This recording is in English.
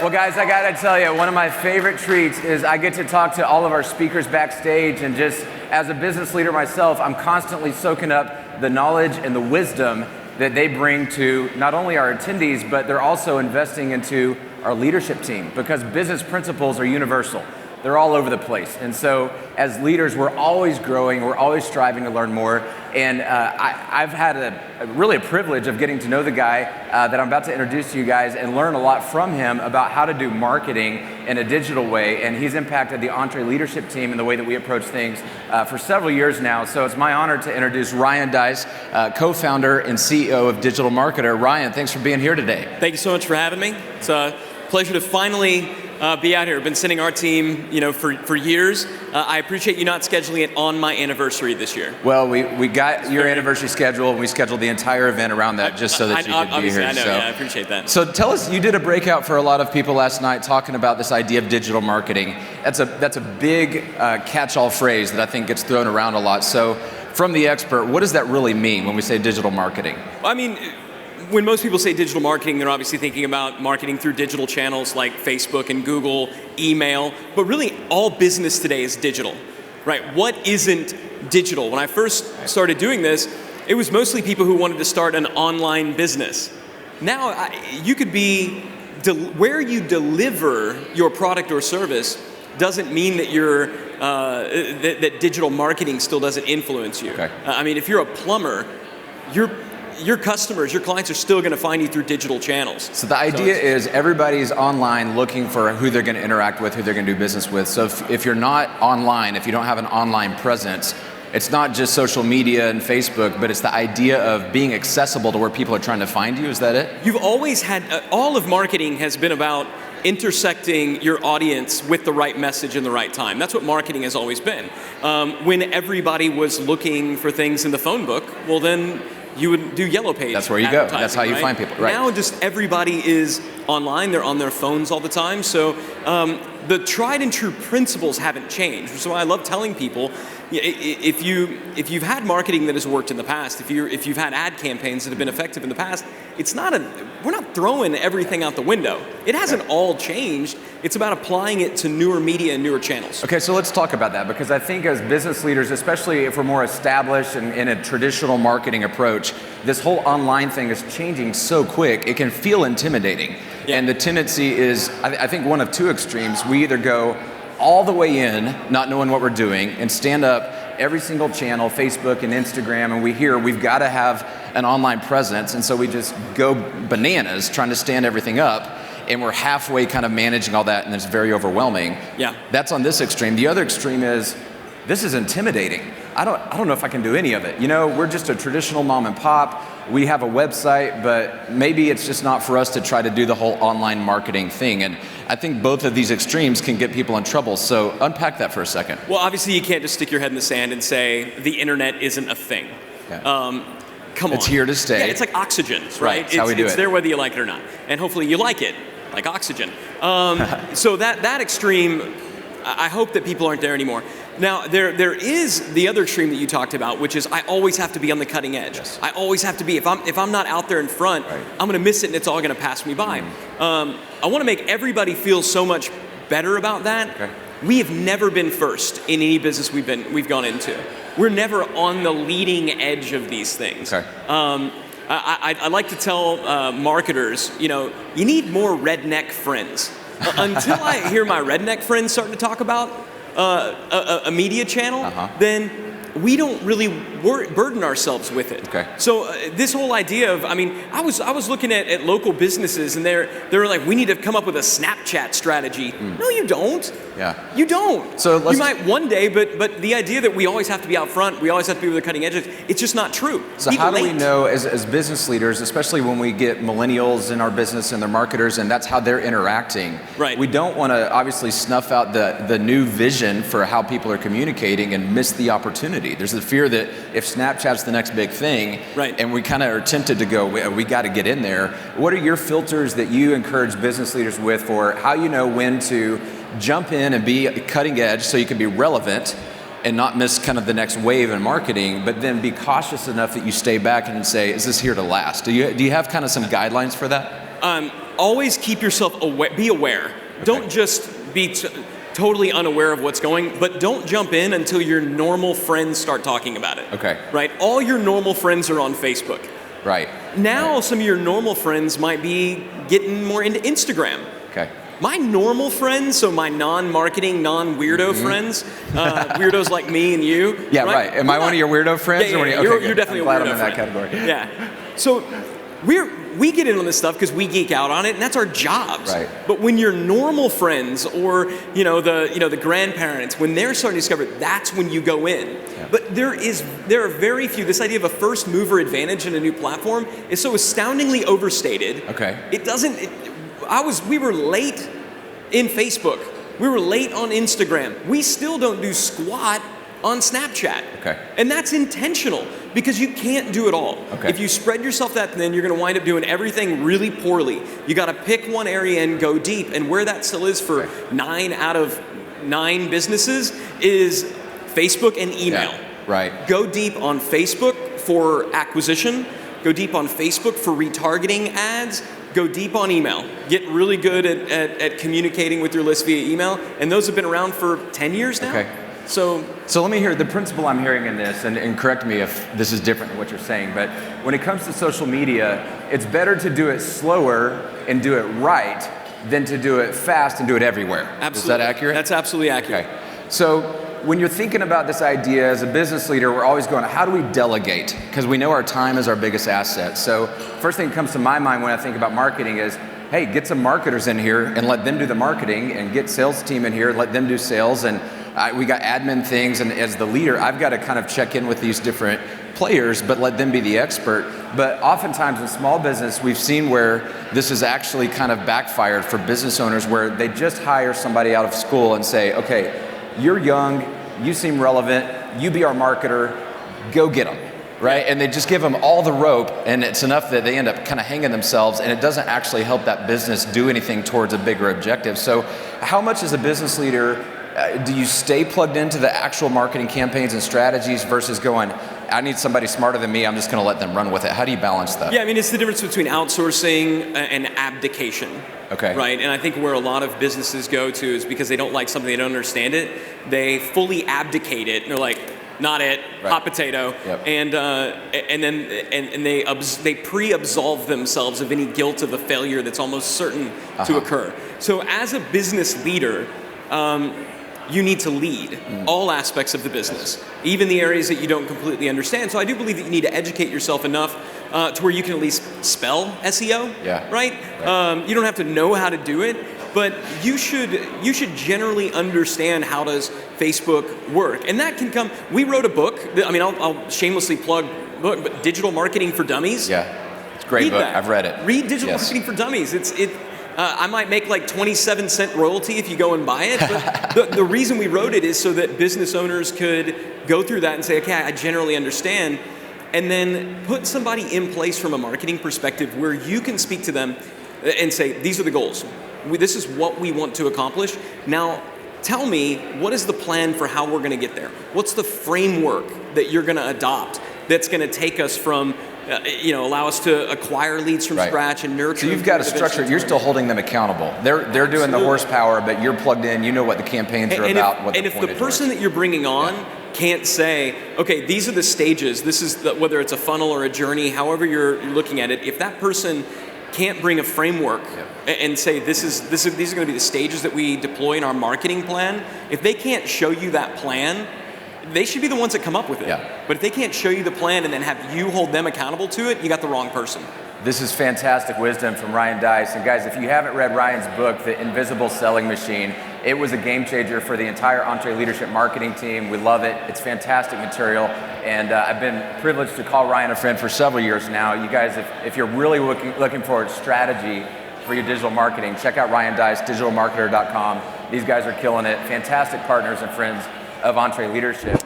Well, guys, I gotta tell you, one of my favorite treats is I get to talk to all of our speakers backstage, and just as a business leader myself, I'm constantly soaking up the knowledge and the wisdom that they bring to not only our attendees, but they're also investing into our leadership team, because business principles are universal. They're all over the place. And so as leaders, we're always growing, we're always striving to learn more. And I've had really a privilege of getting to know the guy that I'm about to introduce to you guys and learn a lot from him about how to do marketing in a digital way. And he's impacted the EntreLeadership team in the way that we approach things for several years now. So it's my honor to introduce Ryan Deiss, co-founder and CEO of Digital Marketer. Ryan, thanks for being here today. Thank you so much for having me. It's a pleasure to finally be out here. I've been sending our team, for years. I appreciate you not scheduling it on my anniversary this year. Well, we got your anniversary schedule, and we scheduled the entire event around that just so that you could be here. I know, I appreciate that. So tell us, you did a breakout for a lot of people last night talking about this idea of digital marketing. That's a big catch-all phrase that I think gets thrown around a lot. So from the expert, what does that really mean when we say digital marketing? I mean, when most people say digital marketing, they're obviously thinking about marketing through digital channels like Facebook and Google, email, but really all business today is digital, right? What isn't digital? When I first started doing this, it was mostly people who wanted to start an online business. Now, you could be, where you deliver your product or service doesn't mean that that digital marketing still doesn't influence you. Okay. I mean, if you're a plumber, your customers, your clients are still going to find you through digital channels. So the idea is everybody's online looking for who they're going to interact with, who they're going to do business with. So if you're not online, if you don't have an online presence, it's not just social media and Facebook, but it's the idea of being accessible to where people are trying to find you. Is that it? You've always had, all of marketing has been about intersecting your audience with the right message in the right time. That's what marketing has always been. When everybody was looking for things in the phone book, well then, you would do yellow page. That's where you go. That's how you find people. Right. Now just everybody is online. They're on their phones all the time. So the tried and true principles haven't changed. So I love telling people, if you've had marketing that has worked in the past, if you've had ad campaigns that have been effective in the past, we're not throwing everything out the window. It hasn't all changed. It's about applying it to newer media and newer channels. Okay, so let's talk about that, because I think as business leaders, especially if we're more established in a traditional marketing approach, this whole online thing is changing so quick, it can feel intimidating. Yeah. And the tendency is, I think, one of two extremes. We either go all the way in, not knowing what we're doing, and stand up every single channel, Facebook and Instagram, and we've got to have an online presence, and so we just go bananas trying to stand everything up, and we're halfway kind of managing all that, and it's very overwhelming. Yeah. That's on this extreme. The other extreme is, this is intimidating. I don't know if I can do any of it. We're just a traditional mom and pop. We have a website, but maybe it's just not for us to try to do the whole online marketing thing. And I think both of these extremes can get people in trouble. So unpack that for a second. Well, obviously you can't just stick your head in the sand and say the internet isn't a thing. Yeah. Come on. It's here to stay. Yeah, it's like oxygen, right? It's how we do it's it. there whether you like it or not. And hopefully you like it, like oxygen. So that extreme, I hope that people aren't there anymore. Now, there is the other extreme that you talked about, which is I always have to be on the cutting edge. Yes. I always have to be. If I'm not out there in front, right, I'm going to miss it, and it's all going to pass me by. I want to make everybody feel so much better about that. Okay. We have never been first in any business we've gone into. We're never on the leading edge of these things. Okay. I like to tell marketers, you need more redneck friends. Until I hear my redneck friends starting to talk about a media channel, then we don't really burden ourselves with it. Okay. So this whole idea of, I was looking at local businesses, and they were like, we need to come up with a Snapchat strategy. No, you don't. Yeah. You don't. So you might one day, but the idea that we always have to be out front, we always have to be with the cutting edge, it's just not true. So how do we know as business leaders, especially when we get millennials in our business and they're marketers and that's how they're interacting, right, we don't want to obviously snuff out the new vision for how people are communicating and miss the opportunity. There's the fear that if Snapchat's the next big thing, right, and we kind of are tempted to go, we got to get in there. What are your filters that you encourage business leaders with for how you know when to jump in and be cutting edge so you can be relevant and not miss kind of the next wave in marketing, but then be cautious enough that you stay back and say, is this here to last? Do you have kind of some guidelines for that? Always keep yourself aware, be aware. Okay. Don't just be totally unaware of what's going, but don't jump in until your normal friends start talking about it. Okay. Right? All your normal friends are on Facebook. Right. Now right. some of your normal friends might be getting more into Instagram. Okay. My normal friends, so my non-marketing, non-weirdo friends, weirdos like me and you. Yeah, right. Am I one of your weirdo friends? Yeah, or yeah, okay, you're definitely I'm a glad weirdo I'm in friend. that category. Yeah. So we get in on this stuff because we geek out on it, and that's our jobs. Right. But when your normal friends or the grandparents, when they're starting to discover it, that's when you go in. Yeah. But there are very few. This idea of a first mover advantage in a new platform is so astoundingly overstated. Okay. It doesn't. We were late in Facebook. We were late on Instagram. We still don't do squat on Snapchat. Okay. And that's intentional because you can't do it all. Okay. If you spread yourself that thin, you're going to wind up doing everything really poorly. You got to pick one area and go deep. And where that still is for 9 out of 9 businesses is Facebook and email. Yeah. Right. Go deep on Facebook for acquisition. Go deep on Facebook for retargeting ads. Go deep on email. Get really good at communicating with your list via email. And those have been around for 10 years now. Okay. So let me hear the principle I'm hearing in this, and correct me if this is different than what you're saying, but when it comes to social media, it's better to do it slower and do it right than to do it fast and do it everywhere. Absolutely. Is that accurate? That's absolutely accurate. Okay. So when you're thinking about this idea as a business leader, we're always going, how do we delegate? Because we know our time is our biggest asset. So first thing that comes to my mind when I think about marketing is, hey, get some marketers in here and let them do the marketing, and get sales team in here and let them do sales, and we got admin things, and as the leader, I've got to kind of check in with these different players, but let them be the expert. But oftentimes in small business, we've seen where this is actually kind of backfired for business owners, where they just hire somebody out of school and say, okay, you're young, you seem relevant, you be our marketer, go get them. Right? And they just give them all the rope, and it's enough that they end up kind of hanging themselves, and it doesn't actually help that business do anything towards a bigger objective. So how much as a business leader do you stay plugged into the actual marketing campaigns and strategies versus going, I need somebody smarter than me, I'm just going to let them run with it? How do you balance that? Yeah, I mean, it's the difference between outsourcing and abdication. Okay. Right? And I think where a lot of businesses go to is because they don't like something, they don't understand it, they fully abdicate it, and they're like, not it, right. Hot potato, yep. and then they pre-absolve themselves of any guilt of a failure that's almost certain to occur. So as a business leader, you need to lead all aspects of the business, even the areas that you don't completely understand. So I do believe that you need to educate yourself enough to where you can at least spell SEO, right? You don't have to know how to do it, but you should generally understand how does Facebook work. And that can come, we wrote a book, I mean, I'll shamelessly plug the book, but Digital Marketing for Dummies. Yeah, it's a great book, that. I've read it. Read Digital Marketing for Dummies. I might make like 27-cent royalty if you go and buy it, but the reason we wrote it is so that business owners could go through that and say, okay, I generally understand, and then put somebody in place from a marketing perspective where you can speak to them and say, these are the goals. This is what we want to accomplish. Now, tell me, what is the plan for how we're going to get there? What's the framework that you're going to adopt that's going to take us from allow us to acquire leads from scratch and nurture. So you've got a structure. You're still holding them accountable. They're doing the horsepower, but you're plugged in. You know what the campaigns are about. If the person that you're bringing on can't say, okay, these are the stages. This is whether it's a funnel or a journey, however you're looking at it. If that person can't bring a framework and say these are going to be the stages that we deploy in our marketing plan. If they can't show you that plan, they should be the ones that come up with it. But if they can't show you the plan and then have you hold them accountable to it, you got the wrong person. This is fantastic wisdom from Ryan Deiss. And guys, if you haven't read Ryan's book, The Invisible Selling Machine, it was a game changer for the entire EntreLeadership marketing team. We love it. It's fantastic material. And I've been privileged to call Ryan a friend for several years now. You guys, if you're really looking for a strategy for your digital marketing, check out Ryan Deiss, digitalmarketer.com. These guys are killing it. Fantastic partners and friends of EntreLeadership.